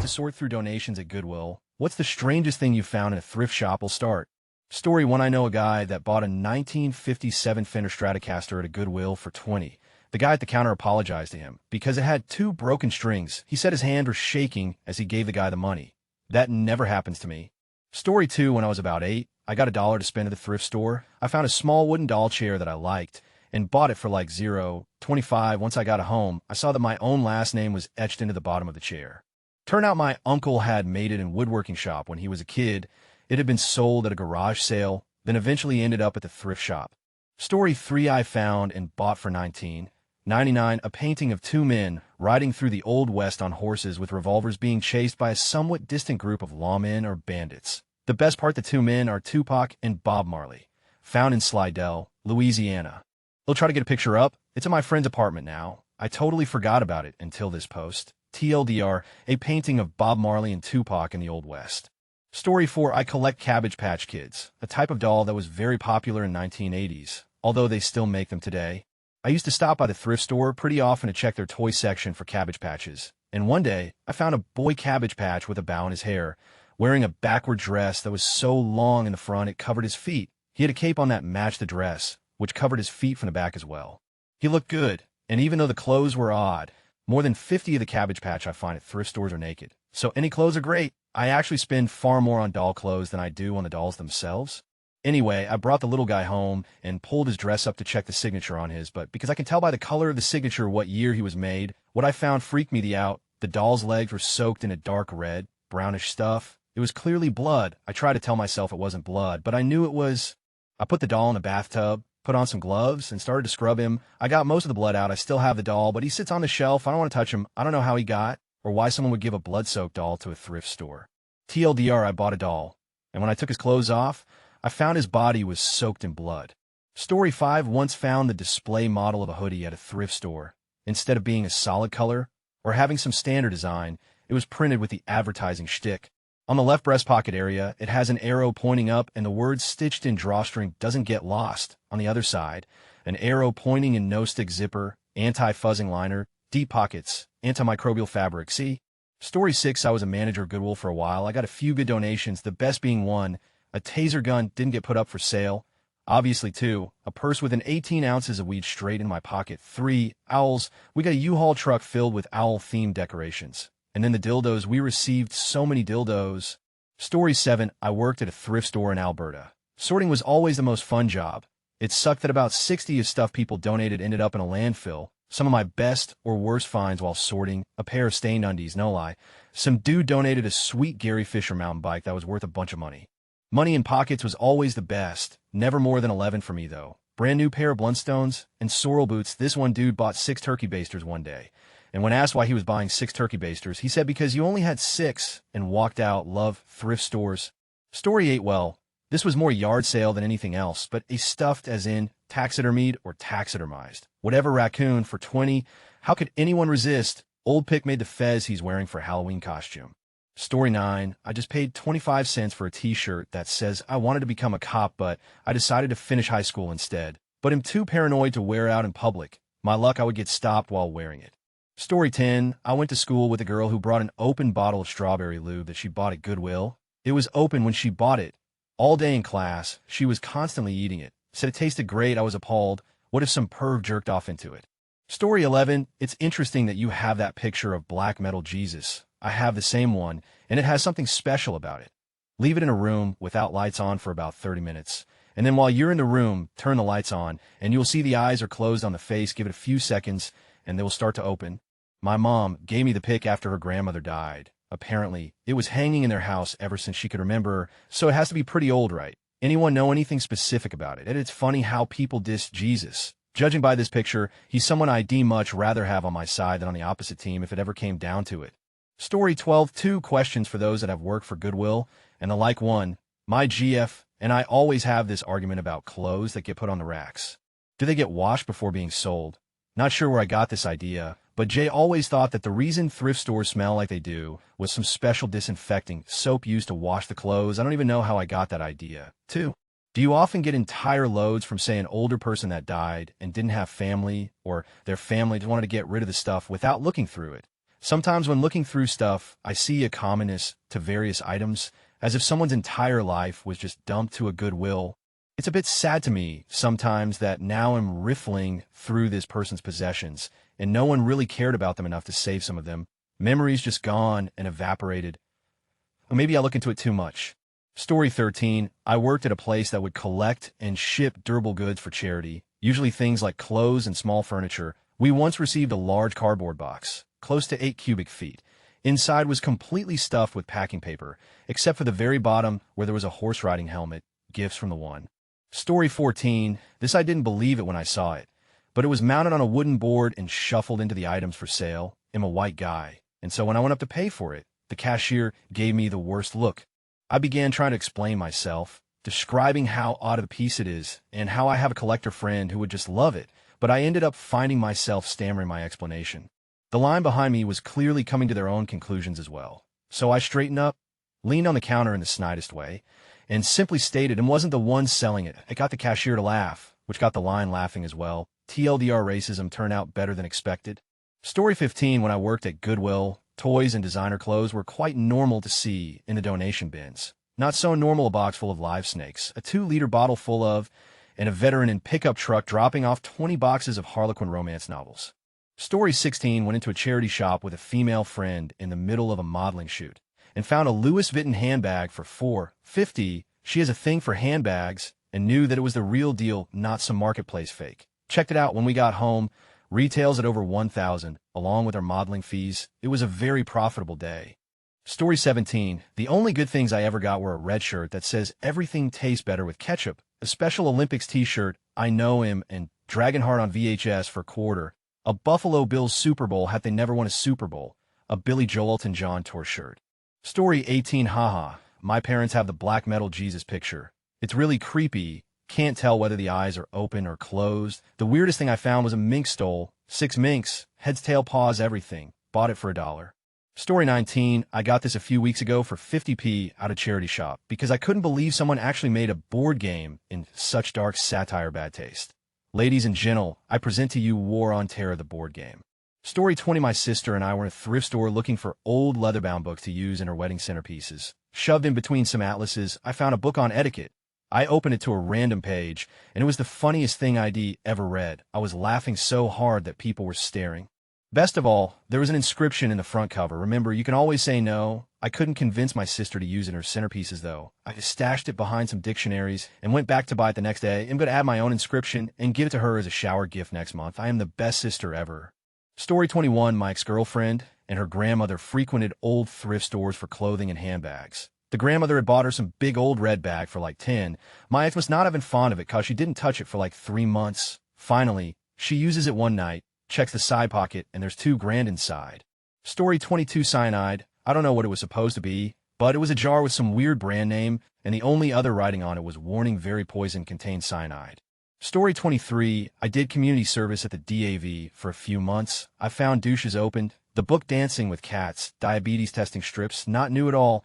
sort through donations at Goodwill. What's the strangest thing you found in a thrift shop? We'll start. Story 1. I know a guy that bought a 1957 Fender Stratocaster at a Goodwill for $20. The guy at the counter apologized to him because it had 2 broken strings. He said his hand was shaking as he gave the guy the money. That never happens to me. Story 2. When I was about 8, I got $1 to spend at the thrift store. I found a small wooden doll chair that I liked and bought it for like $0.25. Once I got it home, I saw that my own last name was etched into the bottom of the chair. Turned out my uncle had made it in a woodworking shop when he was a kid. It had been sold at a garage sale, then eventually ended up at the thrift shop. Story 3. I found and bought for $19.99 a painting of 2 men riding through the Old West on horses with revolvers being chased by a somewhat distant group of lawmen or bandits. The best part, the 2 men are Tupac and Bob Marley. Found in Slidell, Louisiana. I'll try to get a picture up. It's in my friend's apartment now. I totally forgot about it until this post. TLDR, a painting of Bob Marley and Tupac in the Old West. Story 4. I collect Cabbage Patch Kids, a type of doll that was very popular in 1980s, although they still make them today. I used to stop by the thrift store pretty often to check their toy section for Cabbage Patches, and one day I found a boy Cabbage Patch with a bow in his hair, wearing a backward dress that was so long in the front it covered his feet. He had a cape on that matched the dress, which covered his feet from the back as well. He looked good, and even though the clothes were odd, more than 50 of the Cabbage Patch I find at thrift stores are naked. So any clothes are great. I actually spend far more on doll clothes than I do on the dolls themselves. Anyway, I brought the little guy home and pulled his dress up to check the signature on his, but because I can tell by the color of the signature what year he was made, what I found freaked me out. The doll's legs were soaked in a dark red, brownish stuff. It was clearly blood. I tried to tell myself it wasn't blood, but I knew it was. I put the doll in a bathtub, put on some gloves, and started to scrub him. I got most of the blood out. I still have the doll, but he sits on the shelf. I don't want to touch him. I don't know how he got, or why someone would give a blood-soaked doll to a thrift store. TLDR, I bought a doll, and when I took his clothes off, I found his body was soaked in blood. Story 5. Once found the display model of a hoodie at a thrift store. Instead of being a solid color or having some standard design, it was printed with the advertising shtick. On the left breast pocket area, it has an arrow pointing up, and the words stitched in drawstring doesn't get lost. On the other side, an arrow pointing in no-stick zipper, anti-fuzzing liner, deep pockets, antimicrobial fabric. See? Story 6. I was a manager of Goodwill for a while. I got a few good donations, the best being 1, a taser gun didn't get put up for sale. Obviously 2, a purse with 18 ounces of weed straight in my pocket. 3, owls. We got a U-Haul truck filled with owl-themed decorations. And then the dildos. We received so many dildos. Story 7. I worked at a thrift store in Alberta. Sorting was always the most fun job. It sucked that about 60 of stuff people donated ended up in a landfill. Some of my best or worst finds while sorting: a pair of stained undies, no lie. Some dude donated a sweet Gary Fisher mountain bike that was worth a bunch of money. Money in pockets was always the best. Never more than 11 for me, though. Brand new pair of Blundstones and sorrel boots. This one dude bought 6 turkey basters one day. And when asked why he was buying 6 turkey basters, he said because you only had 6 and walked out. Love thrift stores. Story 8. Well, this was more yard sale than anything else, but a stuffed as in taxidermied or taxidermized. Whatever raccoon for 20. How could anyone resist? Old Pick made the fez he's wearing for a Halloween costume. Story 9. I just paid 25 cents for a t-shirt that says I wanted to become a cop, but I decided to finish high school instead. But I'm too paranoid to wear out in public. My luck, I would get stopped while wearing it. Story 10. I went to school with a girl who brought an open bottle of strawberry lube that she bought at Goodwill. It was open when she bought it. All day in class, she was constantly eating it. Said it tasted great. I was appalled. What if some perv jerked off into it? Story 11. It's interesting that you have that picture of black metal Jesus. I have the same one, and it has something special about it. Leave it in a room without lights on for about 30 minutes. And then while you're in the room, turn the lights on, and you'll see the eyes are closed on the face. Give it a few seconds, and they will start to open. My mom gave me the pic after her grandmother died. Apparently, it was hanging in their house ever since she could remember, so it has to be pretty old, right? Anyone know anything specific about it? And it's funny how people diss Jesus. Judging by this picture, he's someone I'd much rather have on my side than on the opposite team if it ever came down to it. Story 12. 2 questions for those that have worked for Goodwill and the like. 1. My GF and I always have this argument about clothes that get put on the racks. Do they get washed before being sold? Not sure where I got this idea, but Jay always thought that the reason thrift stores smell like they do was some special disinfecting soap used to wash the clothes. I don't even know how I got that idea. 2. Do you often get entire loads from, say, an older person that died and didn't have family, or their family just wanted to get rid of the stuff without looking through it? Sometimes when looking through stuff, I see a commonness to various items, as if someone's entire life was just dumped to a Goodwill. It's a bit sad to me sometimes that now I'm riffling through this person's possessions, and no one really cared about them enough to save some of them. Memories just gone and evaporated. Or maybe I look into it too much. Story 13. I worked at a place that would collect and ship durable goods for charity, usually things like clothes and small furniture. We once received a large cardboard box, close to 8 cubic feet. Inside was completely stuffed with packing paper, except for the very bottom where there was a horse riding helmet, gifts from the one. Story 14. This I didn't believe it when I saw it, but it was mounted on a wooden board and shuffled into the items for sale. I'm a white guy, and so when I went up to pay for it, the cashier gave me the worst look. I began trying to explain myself, describing how odd a piece it is, and how I have a collector friend who would just love it, but I ended up finding myself stammering my explanation. The line behind me was clearly coming to their own conclusions as well. So I straightened up, leaned on the counter in the snidest way, and simply stated I wasn't the one selling it. It got the cashier to laugh, which got the line laughing as well. TLDR, racism turned out better than expected. Story 15. When I worked at Goodwill, toys and designer clothes were quite normal to see in the donation bins. Not so normal a box full of live snakes, a 2-liter bottle full of, and a veteran in pickup truck dropping off 20 boxes of Harlequin romance novels. Story 16. Went into a charity shop with a female friend in the middle of a modeling shoot and found a Louis Vuitton handbag for $4.50. She has a thing for handbags and knew that it was the real deal, not some marketplace fake. Checked it out when we got home. Retails at over $1,000, along with our modeling fees. It was a very profitable day. Story 17. The only good things I ever got were a red shirt that says everything tastes better with ketchup, a Special Olympics t-shirt, I know him, and Dragonheart on VHS for $1, a Buffalo Bills Super Bowl hat they never won a Super Bowl, a Billy Joel Elton John tour shirt. Story 18. Haha. My parents have the black metal Jesus picture. It's really creepy. Can't tell whether the eyes are open or closed. The weirdest thing I found was a mink stole. 6 minks, heads, tail, paws, everything. Bought it for $1. Story 19. I got this a few weeks ago for 50p at a charity shop because I couldn't believe someone actually made a board game in such dark satire bad taste. Ladies and gentle, I present to you War on Terror, the board game. Story 20. My sister and I were in a thrift store looking for old leather-bound books to use in her wedding centerpieces. Shoved in between some atlases, I found a book on etiquette. I opened it to a random page, and it was the funniest thing I'd ever read. I was laughing so hard that people were staring. Best of all, there was an inscription in the front cover. Remember, you can always say no. I couldn't convince my sister to use it in her centerpieces, though. I just stashed it behind some dictionaries and went back to buy it the next day. I'm going to add my own inscription and give it to her as a shower gift next month. I am the best sister ever. Story 21. My ex-girlfriend and her grandmother frequented old thrift stores for clothing and handbags. The grandmother had bought her some big old red bag for like 10. My ex was not even fond of it because she didn't touch it for like 3 months. Finally, she uses it one night, checks the side pocket, and there's $2,000 inside. Story 22. Cyanide. I don't know what it was supposed to be, but it was a jar with some weird brand name, and the only other writing on it was warning very poison contained cyanide. Story 23. I did community service at the DAV for a few months. I found douches opened, the book Dancing with Cats, diabetes testing strips, not new at all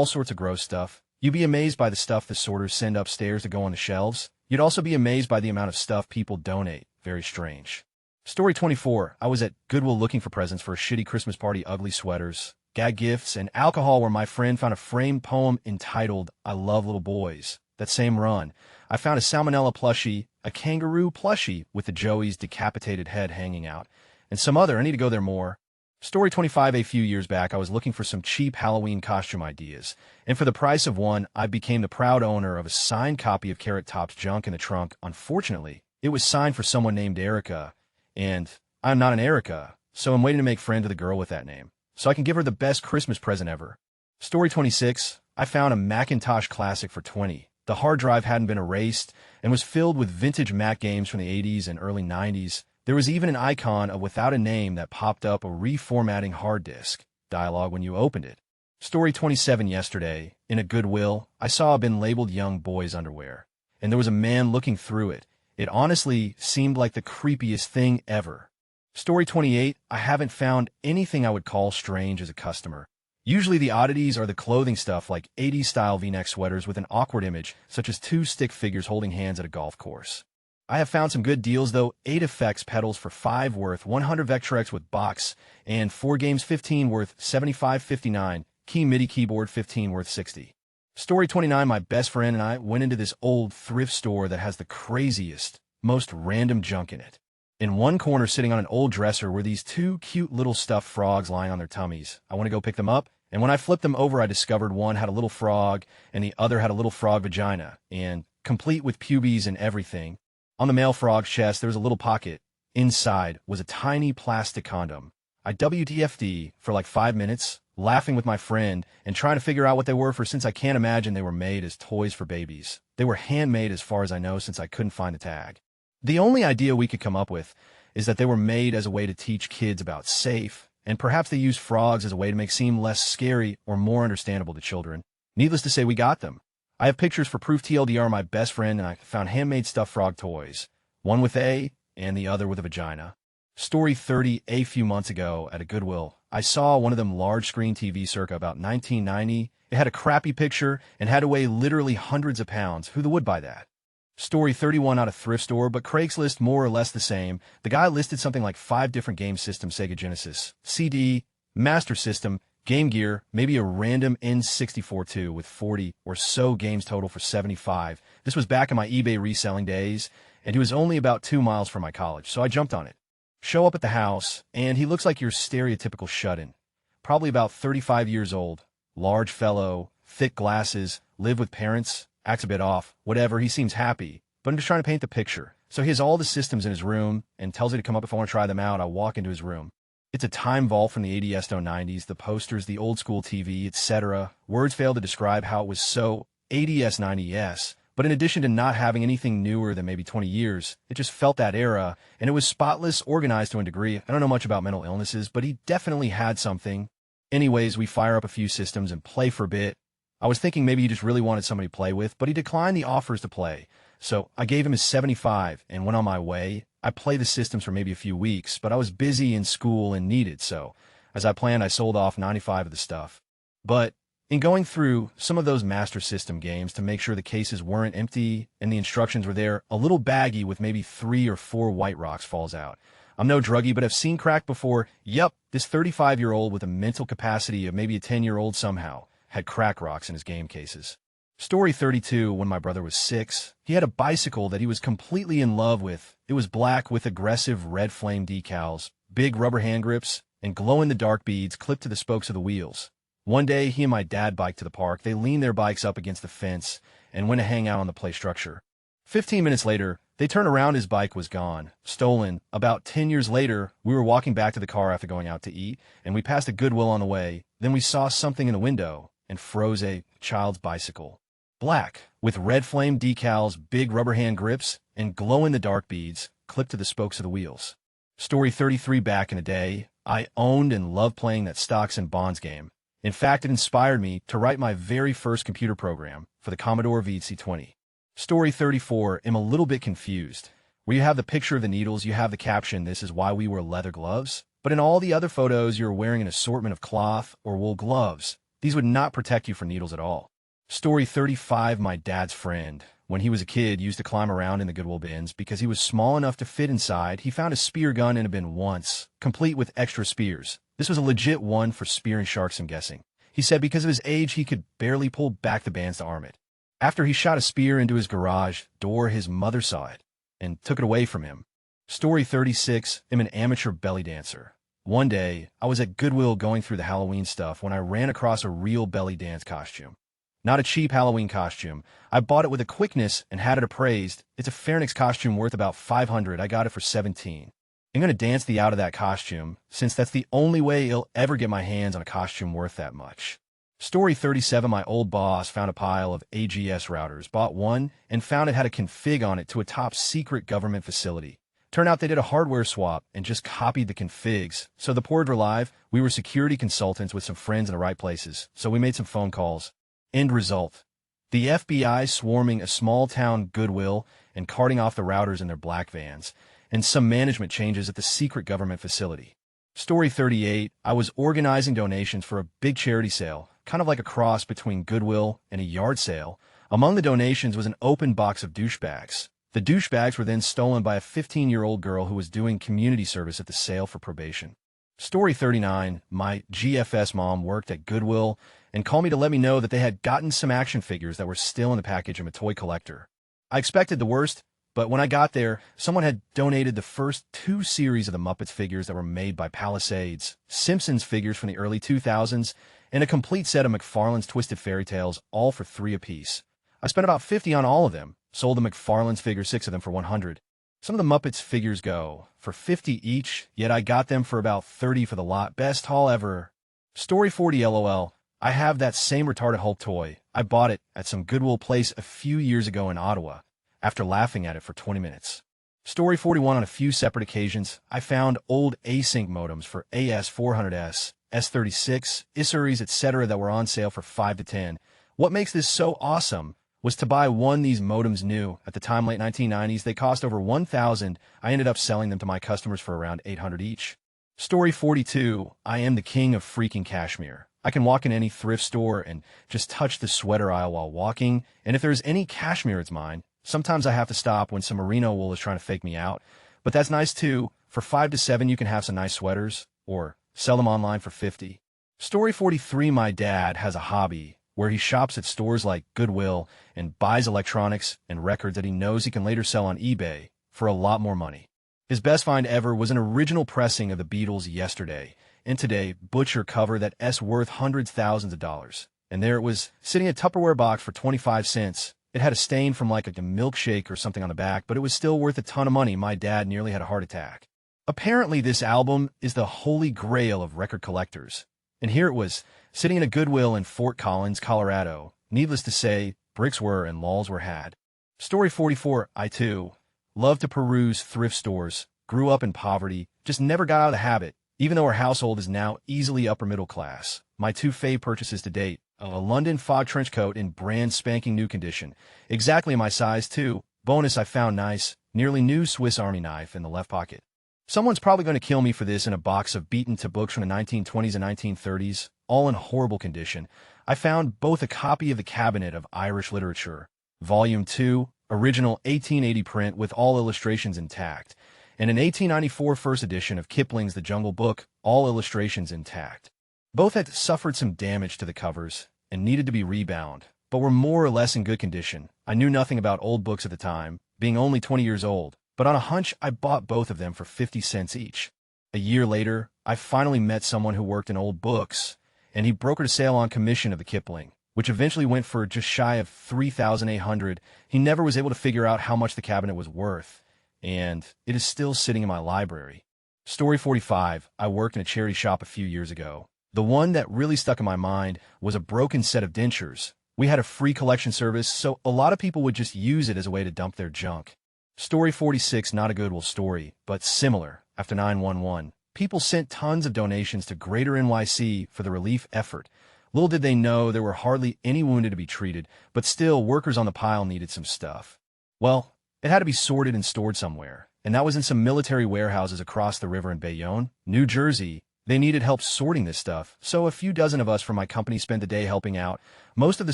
sorts of gross stuff. You'd be amazed by the stuff the sorters send upstairs to go on the shelves. You'd also be amazed by the amount of stuff people donate. Very strange. Story 24. I was at Goodwill looking for presents for a shitty Christmas party, ugly sweaters, gag gifts, and alcohol where my friend found a framed poem entitled, I Love Little Boys. That same run, I found a salmonella plushie, a kangaroo plushie with the Joey's decapitated head hanging out, and some other. I need to go there more. Story 25. A few years back, I was looking for some cheap Halloween costume ideas, and for the price of one, I became the proud owner of a signed copy of Carrot Top's Junk in the Trunk. Unfortunately, it was signed for someone named Erica, and I'm not an Erica, so I'm waiting to make friends with a girl with that name, so I can give her the best Christmas present ever. Story 26. I found a Macintosh Classic for $20. The hard drive hadn't been erased and was filled with vintage Mac games from the 80s and early 90s. There was even an icon of without a name that popped up a reformatting hard disk dialogue when you opened it. Story 27. Yesterday, in a Goodwill, I saw a bin labeled young boys underwear, and there was a man looking through it. It honestly seemed like the creepiest thing ever. Story 28. I haven't found anything I would call strange as a customer. Usually the oddities are the clothing stuff like 80s style V-neck sweaters with an awkward image, such as 2 stick figures holding hands at a golf course. I have found some good deals though. 8 effects pedals for 5 worth 100 Vectrex with box, and 4 games 15 worth 75.59. Key MIDI keyboard 15 worth 60. Story 29. My best friend and I went into this old thrift store that has the craziest, most random junk in it. In one corner, sitting on an old dresser, were these 2 cute little stuffed frogs lying on their tummies. I want to go pick them up, and when I flipped them over, I discovered one had a little frog, and the other had a little frog vagina, and complete with pubes and everything. On the male frog's chest, there was a little pocket. Inside was a tiny plastic condom. I WTFD for like 5 minutes, laughing with my friend and trying to figure out what they were for, since I can't imagine they were made as toys for babies. They were handmade as far as I know, since I couldn't find the tag. The only idea we could come up with is that they were made as a way to teach kids about safe, and perhaps they used frogs as a way to make seem less scary or more understandable to children. Needless to say, we got them. I have pictures for proof. TLDR, my best friend and I found handmade stuffed frog toys, one with a and the other with a vagina. Story 30. A few months ago at a Goodwill, I saw one of them large screen TV circa about 1990. It had a crappy picture and had to weigh literally hundreds of pounds. Who would buy that? Story 31. At a thrift store, but Craigslist more or less the same. The guy listed something like 5 different game systems: Sega Genesis, CD, Master System, Game Gear, maybe a random N64 too, with 40 or so games total for $75. This was back in my eBay reselling days, and he was only about 2 miles from my college, so I jumped on it. Show up at the house, and he looks like your stereotypical shut-in. Probably about 35 years old, large fellow, thick glasses, live with parents, acts a bit off, whatever. He seems happy, but I'm just trying to paint the picture. So he has all the systems in his room and tells me to come up if I want to try them out. I walk into his room. It's a time vault from the 80s to 90s, the posters, the old school TV, etc. Words fail to describe how it was so 80s, 90s. But in addition to not having anything newer than maybe 20 years, it just felt that era, and it was spotless, organized to a degree. I don't know much about mental illnesses, but he definitely had something. Anyways, we fire up a few systems and play for a bit. I was thinking maybe he just really wanted somebody to play with, but he declined the offers to play. So I gave him his 75 and went on my way. I played the systems for maybe a few weeks, but I was busy in school and needed, so as I planned, I sold off 95 of the stuff. But in going through some of those Master System games to make sure the cases weren't empty and the instructions were there, a little baggie with maybe 3 or 4 white rocks falls out. I'm no druggie, but I've seen crack before. Yep, this 35-year-old with a mental capacity of maybe a 10-year-old somehow had crack rocks in his game cases. Story 32. When my brother was 6, he had a bicycle that he was completely in love with. It was black with aggressive red flame decals, big rubber hand grips, and glow-in-the-dark beads clipped to the spokes of the wheels. One day, he and my dad biked to the park. They leaned their bikes up against the fence and went to hang out on the play structure. 15 minutes later, they turned around. His bike was gone, stolen. About 10 years later, we were walking back to the car after going out to eat, and we passed a Goodwill on the way. Then we saw something in the window and froze. A child's bicycle. Black, with red flame decals, big rubber hand grips, and glow-in-the-dark beads clipped to the spokes of the wheels. Story 33. Back in the day, I owned and loved playing that stocks and bonds game. In fact, it inspired me to write my very first computer program for the Commodore VC-20. Story 34. I'm a little bit confused. Where you have the picture of the needles, you have the caption, "This is why we wear leather gloves." But in all the other photos, you're wearing an assortment of cloth or wool gloves. These would not protect you from needles at all. Story 35. My dad's friend, when he was a kid, used to climb around in the Goodwill bins because he was small enough to fit inside. He found a spear gun in a bin once, complete with extra spears. This was a legit one for spearing sharks, I'm guessing. He said because of his age, he could barely pull back the bands to arm it. After he shot a spear into his garage door, his mother saw it and took it away from him. Story 36. I'm an amateur belly dancer. One day, I was at Goodwill going through the Halloween stuff when I ran across a real belly dance costume. Not a cheap Halloween costume. I bought it with a quickness and had it appraised. It's a Fairnix costume worth about $500. I got it for $17. I'm going to dance the out of that costume, since that's the only way I'll ever get my hands on a costume worth that much. Story 37. My old boss found a pile of AGS routers, bought one, and found it had a config on it to a top secret government facility. Turned out they did a hardware swap and just copied the configs. So the ports were live. We were security consultants with some friends in the right places, so we made some phone calls. End result: the FBI swarming a small-town Goodwill and carting off the routers in their black vans, and some management changes at the secret government facility. Story 38. I was organizing donations for a big charity sale, kind of like a cross between Goodwill and a yard sale. Among the donations was an open box of douchebags. The douchebags were then stolen by a 15-year-old girl who was doing community service at the sale for probation. Story 39, my GFS mom worked at Goodwill and called me to let me know that they had gotten some action figures that were still in the package of a toy collector. I expected the worst, but when I got there, someone had donated the first 2 series of the Muppets figures that were made by Palisades, Simpsons figures from the early 2000s, and a complete set of McFarlane's Twisted Fairy Tales, all for $3 apiece. I spent about $50 on all of them, sold the McFarlane's figures, 6 of them, for $100. Some of the Muppets figures go for $50 each, yet I got them for about $30 for the lot. Best haul ever. Story 40 LOL. I have that same retarded Hulk toy. I bought it at some Goodwill place a few years ago in Ottawa, after laughing at it for 20 minutes. Story 41 on a few separate occasions, I found old async modems for AS400S, S36, Isuris, etc. that were on sale for $5 to $10. What makes this so awesome was to buy these modems new. At the time, late 1990s, they cost over $1,000. I ended up selling them to my customers for around $800 each. Story 42, I am the king of freaking cashmere. I can walk in any thrift store and just touch the sweater aisle while walking, and if there's any cashmere, it's mine. Sometimes I have to stop when some merino wool is trying to fake me out, but that's nice too. For $5 to $7, you can have some nice sweaters, or sell them online for $50. Story 43, my dad has a hobby where he shops at stores like Goodwill and buys electronics and records that he knows he can later sell on eBay for a lot more money. His best find ever was an original pressing of the Beatles' Yesterday and Today butcher cover that's worth hundreds thousands of dollars. And there it was, sitting in a Tupperware box for 25 cents. It had a stain from like a milkshake or something on the back, but it was still worth a ton of money. My dad nearly had a heart attack. Apparently, this album is the holy grail of record collectors. And here it was, sitting in a Goodwill in Fort Collins, Colorado. Needless to say, bricks were and laws were had. Story 44, I too love to peruse thrift stores, grew up in poverty, just never got out of the habit, even though our household is now easily upper middle class. My 2 fave purchases to date, a London fog trench coat in brand spanking new condition, exactly my size too. Bonus, I found nice, nearly new Swiss Army knife in the left pocket. Someone's probably going to kill me for this in a box of beaten-to books from the 1920s and 1930s, all in horrible condition. I found both a copy of the Cabinet of Irish Literature, Volume 2, original 1880 print with all illustrations intact, and an 1894 first edition of Kipling's The Jungle Book, all illustrations intact. Both had suffered some damage to the covers and needed to be rebound, but were more or less in good condition. I knew nothing about old books at the time, being only 20 years old, but on a hunch, I bought both of them for 50 cents each. A year later, I finally met someone who worked in old books, and he brokered a sale on commission of the Kipling, which eventually went for just shy of $3,800. He never was able to figure out how much the cabinet was worth, and it is still sitting in my library. Story 45, I worked in a charity shop a few years ago. The one that really stuck in my mind was a broken set of dentures. We had a free collection service, so a lot of people would just use it as a way to dump their junk. Story 46, not a Goodwill story, but similar. After 9/11, people sent tons of donations to Greater NYC for the relief effort. Little did they know there were hardly any wounded to be treated, but still, workers on the pile needed some stuff. Well, it had to be sorted and stored somewhere, and that was in some military warehouses across the river in Bayonne, New Jersey. They needed help sorting this stuff, so a few dozen of us from my company spent the day helping out. Most of the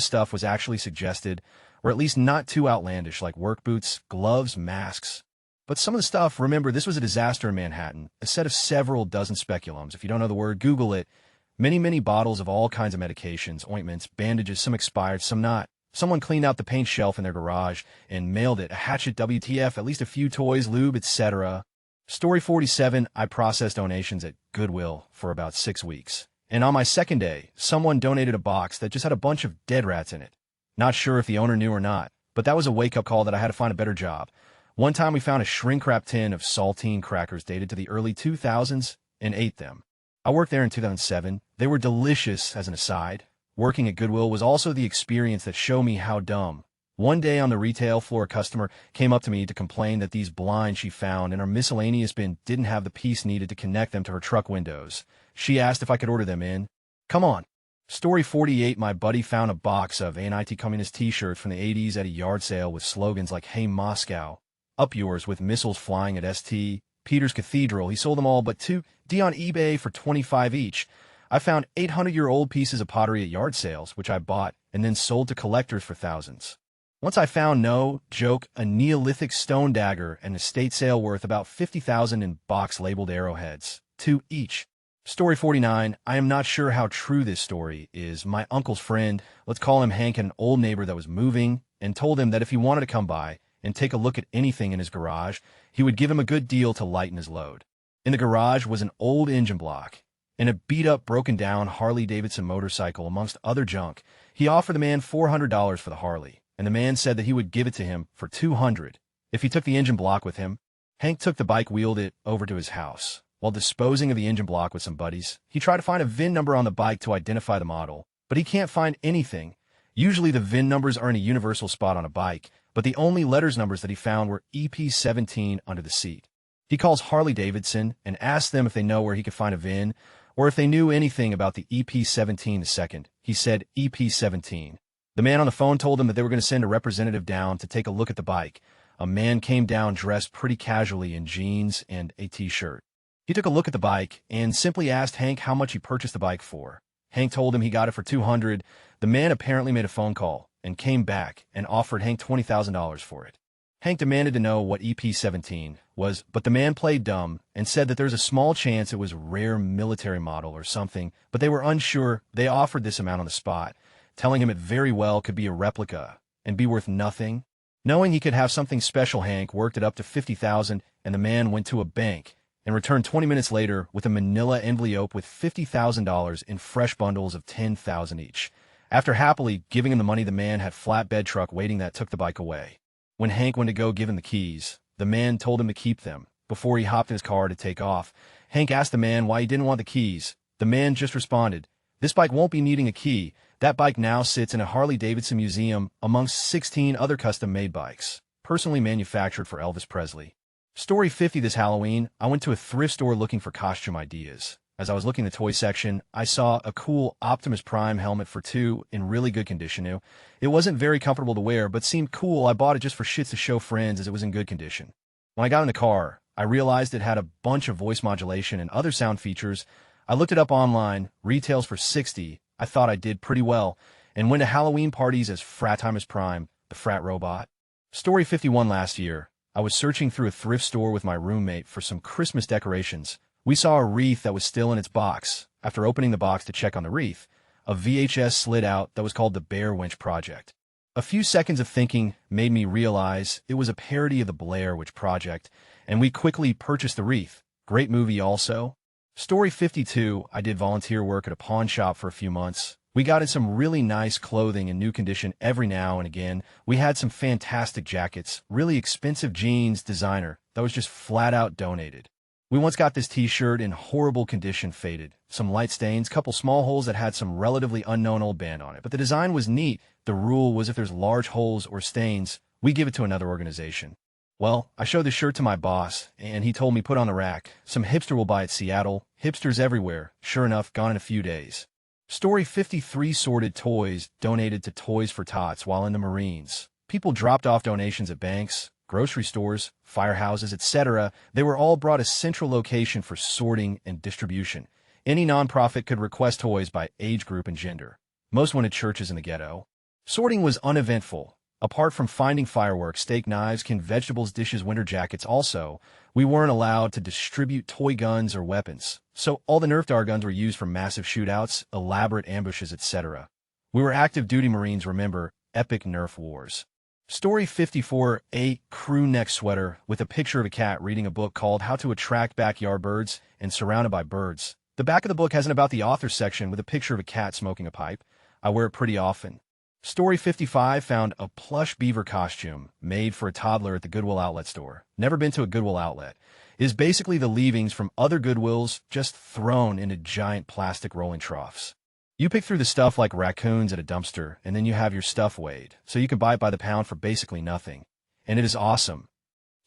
stuff was actually suggested, or at least not too outlandish, like work boots, gloves, masks. But some of the stuff, remember, this was a disaster in Manhattan, a set of several dozen speculums. If you don't know the word, Google it. Many bottles of all kinds of medications, ointments, bandages, some expired, some not. Someone cleaned out the paint shelf in their garage and mailed it. A hatchet, WTF, at least a few toys, lube, etc. Story 47, I processed donations at Goodwill for about 6 weeks. And on my second day, someone donated a box that just had a bunch of dead rats in it. Not sure if the owner knew or not, but that was a wake-up call that I had to find a better job. One time we found a shrink-wrap tin of saltine crackers dated to the early 2000s and ate them. I worked there in 2007. They were delicious, as an aside. Working at Goodwill was also the experience that showed me how dumb. One day on the retail floor, a customer came up to me to complain that these blinds she found in our miscellaneous bin didn't have the piece needed to connect them to her truck windows. She asked if I could order them in. Come on. Story 48, my buddy found a box of anti-communist t-shirts from the 80s at a yard sale with slogans like, "Hey Moscow, up yours," with missiles flying at St. Peter's Cathedral. He sold them all but 2D on eBay for $25 each. I found 800-year-old pieces of pottery at yard sales, which I bought and then sold to collectors for thousands. Once I found, no joke, a Neolithic stone dagger and estate sale worth about 50,000 in box labeled arrowheads, 2 each. Story 49. I am not sure how true this story is. My uncle's friend, let's call him Hank, an old neighbor that was moving, and told him that if he wanted to come by and take a look at anything in his garage, he would give him a good deal to lighten his load. In the garage was an old engine block and a beat-up, broken-down Harley-Davidson motorcycle amongst other junk. He offered the man $400 for the Harley, and the man said that he would give it to him for $200 if he took the engine block with him. Hank took the bike, wheeled it over to his house. While disposing of the engine block with some buddies, he tried to find a VIN number on the bike to identify the model, but he can't find anything. Usually the VIN numbers are in a universal spot on a bike, but the only letters numbers that he found were EP17 under the seat. He calls Harley-Davidson and asks them if they know where he could find a VIN, or if they knew anything about the EP17 the second. He said EP17. The man on the phone told him that they were going to send a representative down to take a look at the bike. A man came down dressed pretty casually in jeans and a t-shirt. He took a look at the bike and simply asked Hank how much he purchased the bike for. Hank told him he got it for $200. The man apparently made a phone call and came back and offered Hank $20,000 for it. Hank demanded to know what EP17 was, but the man played dumb and said that there's a small chance it was a rare military model or something, but they were unsure. They offered this amount on the spot, telling him it very well could be a replica and be worth nothing. Knowing he could have something special, Hank worked it up to $50,000, and the man went to a bank and returned 20 minutes later with a manila envelope with $50,000 in fresh bundles of $10,000 each. After happily giving him the money, the man had a flatbed truck waiting that took the bike away. When Hank went to go give him the keys, the man told him to keep them. Before he hopped in his car to take off, Hank asked the man why he didn't want the keys. The man just responded, "This bike won't be needing a key. That bike now sits in a Harley-Davidson museum amongst 16 other custom-made bikes, personally manufactured for Elvis Presley." Story 50. This Halloween, I went to a thrift store looking for costume ideas. As I was looking in the toy section, I saw a cool Optimus Prime helmet for $2 in really good condition. It wasn't very comfortable to wear, but seemed cool. I bought it just for shits to show friends as it was in good condition. When I got in the car, I realized it had a bunch of voice modulation and other sound features. I looked it up online, retails for $60. I thought I did pretty well, and went to Halloween parties as Fratimus Prime, the frat robot. Story 51. Last year, I was searching through a thrift store with my roommate for some Christmas decorations. We saw a wreath that was still in its box. After opening the box to check on the wreath, a VHS slid out that was called the Bear Witch Project. A few seconds of thinking made me realize it was a parody of the Blair Witch Project, and we quickly purchased the wreath. Great movie also. Story 52. I did volunteer work at a pawn shop for a few months. We got in some really nice clothing in new condition every now and again. We had some fantastic jackets, really expensive jeans, designer, that was just flat out donated. We once got this t-shirt in horrible condition, faded, some light stains, couple small holes that had some relatively unknown old band on it, but the design was neat. The rule was if there's large holes or stains, we give it to another organization. Well, I showed the shirt to my boss, and he told me put on the rack. Some hipster will buy it. Seattle, hipsters everywhere. Sure enough, gone in a few days. Story 53. Sorted toys donated to Toys for Tots while in the Marines. People dropped off donations at banks, grocery stores, firehouses, etc. They were all brought a central location for sorting and distribution. Any nonprofit could request toys by age group and gender. Most went to churches in the ghetto. Sorting was uneventful. Apart from finding fireworks, steak knives, canned vegetables, dishes, winter jackets, also, we weren't allowed to distribute toy guns or weapons. So all the Nerf dart guns were used for massive shootouts, elaborate ambushes, etc. We were active duty Marines, remember, epic Nerf wars. Story 54. A crew neck sweater with a picture of a cat reading a book called How to Attract Backyard Birds and Surrounded by Birds. The back of the book has an About the Author section with a picture of a cat smoking a pipe. I wear it pretty often. Story 55. Found a plush beaver costume made for a toddler at the Goodwill outlet store. Never been to a Goodwill outlet. It is basically the leavings from other Goodwills just thrown into giant plastic rolling troughs. You pick through the stuff like raccoons at a dumpster, and then you have your stuff weighed, so you can buy it by the pound for basically nothing. And it is awesome.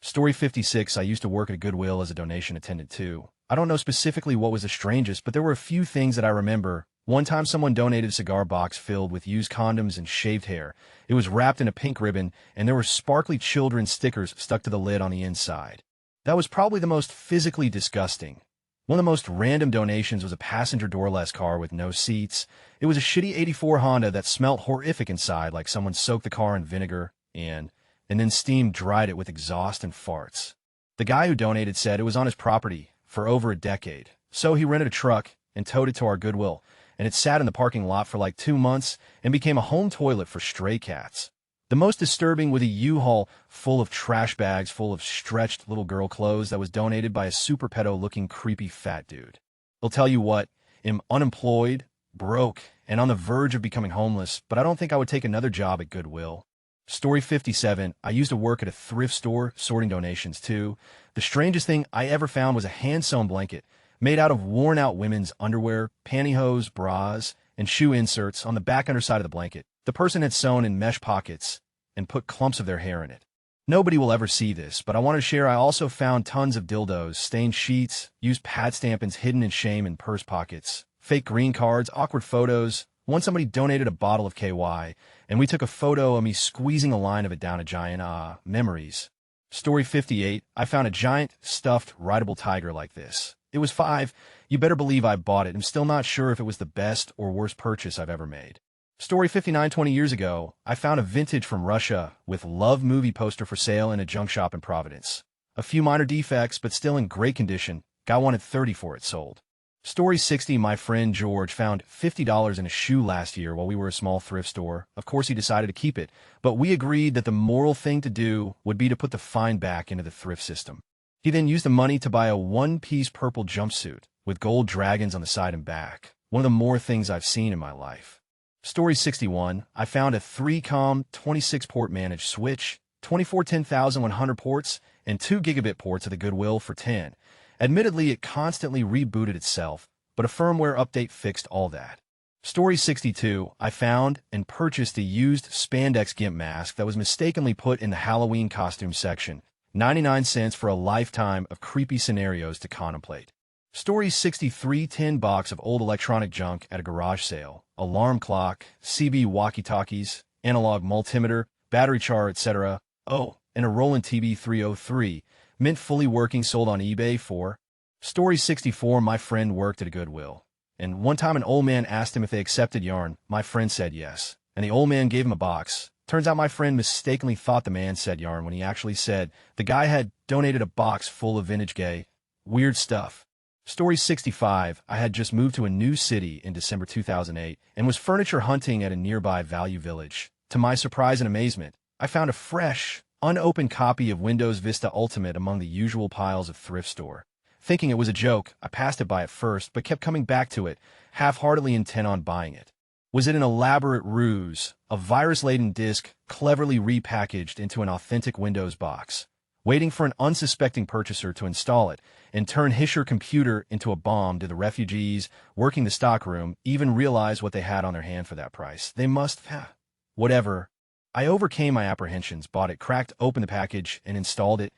Story 56. I used to work at a Goodwill as a donation attendant too. I don't know specifically what was the strangest, but there were a few things that I remember. One time someone donated a cigar box filled with used condoms and shaved hair. It was wrapped in a pink ribbon, and there were sparkly children stickers stuck to the lid on the inside. That was probably the most physically disgusting. One of the most random donations was a passenger doorless car with no seats. It was a shitty '84 Honda that smelt horrific inside, like someone soaked the car in vinegar. and then steam dried it with exhaust and farts. The guy who donated said it was on his property for over a decade, so he rented a truck and towed it to our Goodwill, and it sat in the parking lot for like 2 months and became a home toilet for stray cats. The most disturbing was a U-Haul full of trash bags full of stretched little girl clothes that was donated by a super pedo-looking creepy fat dude. I'll tell you what, I'm unemployed, broke, and on the verge of becoming homeless, but I don't think I would take another job at Goodwill. Story 57, I used to work at a thrift store sorting donations too. The strangest thing I ever found was a hand-sewn blanket made out of worn-out women's underwear, pantyhose, bras, and shoe inserts on the back underside of the blanket. The person had sewn in mesh pockets and put clumps of their hair in it. Nobody will ever see this, but I want to share I also found tons of dildos, stained sheets, used pad stampings hidden in shame in purse pockets, fake green cards, awkward photos. Once somebody donated a bottle of KY, and we took a photo of me squeezing a line of it down a giant, memories. Story 58, I found a giant, stuffed, rideable tiger like this. It was 5. You better believe I bought it. I'm still not sure if it was the best or worst purchase I've ever made. Story 59, 20 years ago, I found a vintage from Russia with Love movie poster for sale in a junk shop in Providence. A few minor defects, but still in great condition. Guy wanted $30 for it sold. Story 60, my friend George found $50 in a shoe last year while we were a small thrift store. Of course, he decided to keep it, but we agreed that the moral thing to do would be to put the fine back into the thrift system. He then used the money to buy a one-piece purple jumpsuit with gold dragons on the side and back. One of the more things I've seen in my life. Story 61, I found a 3-com 26-port managed switch, 24 10,100 ports, and 2 gigabit ports at the Goodwill for $10. Admittedly, it constantly rebooted itself, but a firmware update fixed all that. Story 62, I found and purchased a used spandex GIMP mask that was mistakenly put in the Halloween costume section. 99 cents for a lifetime of creepy scenarios to contemplate. Story 63, 10 box of old electronic junk at a garage sale. Alarm clock, CB walkie-talkies, analog multimeter, battery char, etc. Oh, and a Roland TB303, mint fully working, sold on eBay for. Story 64, my friend worked at a Goodwill, and one time an old man asked him if they accepted yarn. My friend said yes, and the old man gave him a box. Turns out my friend mistakenly thought the man said yarn when he actually said the guy had donated a box full of vintage gay, weird stuff. Story 65, I had just moved to a new city in December 2008 and was furniture hunting at a nearby Value Village. To my surprise and amazement, I found a fresh, unopened copy of Windows Vista Ultimate among the usual piles of thrift store. Thinking it was a joke, I passed it by at first, but kept coming back to it, half-heartedly intent on buying it. Was it an elaborate ruse, a virus-laden disk cleverly repackaged into an authentic Windows box, waiting for an unsuspecting purchaser to install it and turn his computer into a bomb? Did the refugees working the stockroom even realize what they had on their hand for that price? They must have. Whatever. I overcame my apprehensions, bought it, cracked open the package, and installed it.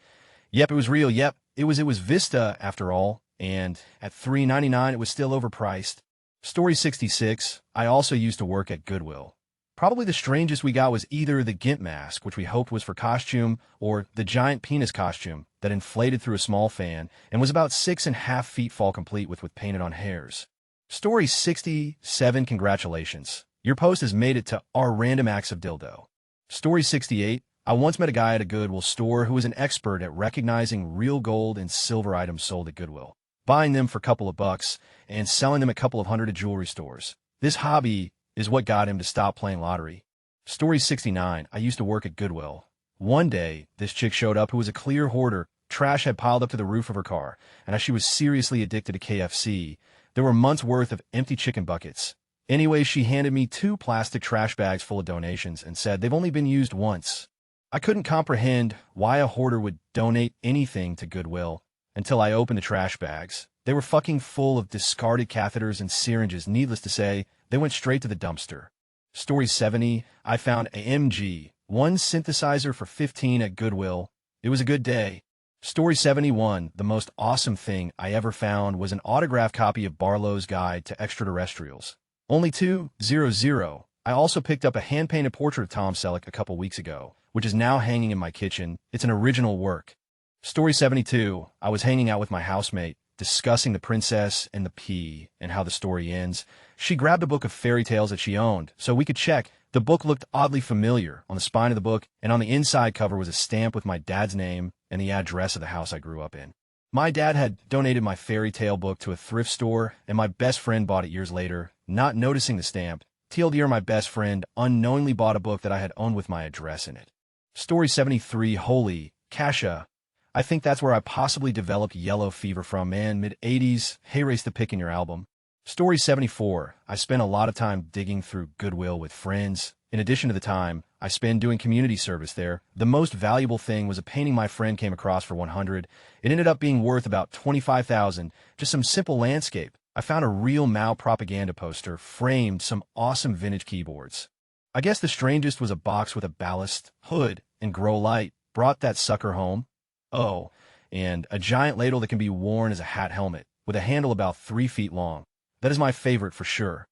Yep, it was real. Yep, it was Vista after all, and at $3.99 it was still overpriced. Story 66, I also used to work at Goodwill. Probably the strangest we got was either the GIMP mask, which we hoped was for costume, or the giant penis costume that inflated through a small fan and was about 6.5 feet fall complete with painted on hairs. Story 67, congratulations. Your post has made it to our random acts of dildo. Story 68, I once met a guy at a Goodwill store who was an expert at recognizing real gold and silver items sold at Goodwill, buying them for a couple of bucks and selling them a couple of hundred at jewelry stores. This hobby is what got him to stop playing lottery. Story 69, I used to work at Goodwill. One day, this chick showed up who was a clear hoarder. Trash had piled up to the roof of her car, and as she was seriously addicted to KFC, there were months' worth of empty chicken buckets. Anyway, she handed me 2 plastic trash bags full of donations and said they've only been used once. I couldn't comprehend why a hoarder would donate anything to Goodwill until I opened the trash bags. They were fucking full of discarded catheters and syringes. Needless to say, they went straight to the dumpster. Story 70, I found a MG1 synthesizer for $15 at Goodwill. It was a good day. Story 71, the most awesome thing I ever found was an autographed copy of Barlow's Guide to Extraterrestrials. Only $2.00. I also picked up a hand-painted portrait of Tom Selleck a couple weeks ago, which is now hanging in my kitchen. It's an original work. Story 72, I was hanging out with my housemate, discussing the princess and the pea and how the story ends. She grabbed a book of fairy tales that she owned so we could check. The book looked oddly familiar on the spine of the book, and on the inside cover was a stamp with my dad's name and the address of the house I grew up in. My dad had donated my fairy tale book to a thrift store, and my best friend bought it years later, not noticing the stamp. TLDR, my best friend unknowingly bought a book that I had owned with my address in it. Story 73, Holy Kasha. I think that's where I possibly developed yellow fever from, man. Mid-80s, hey, race the pick in your album. Story 74, I spent a lot of time digging through Goodwill with friends. In addition to the time I spent doing community service there, the most valuable thing was a painting my friend came across for $100. It ended up being worth about $25,000, just some simple landscape. I found a real Mao propaganda poster, framed some awesome vintage keyboards. I guess the strangest was a box with a ballast, hood, and grow light. Brought that sucker home. Oh, and a giant ladle that can be worn as a hat helmet, with a handle about 3 feet long. That is my favorite for sure.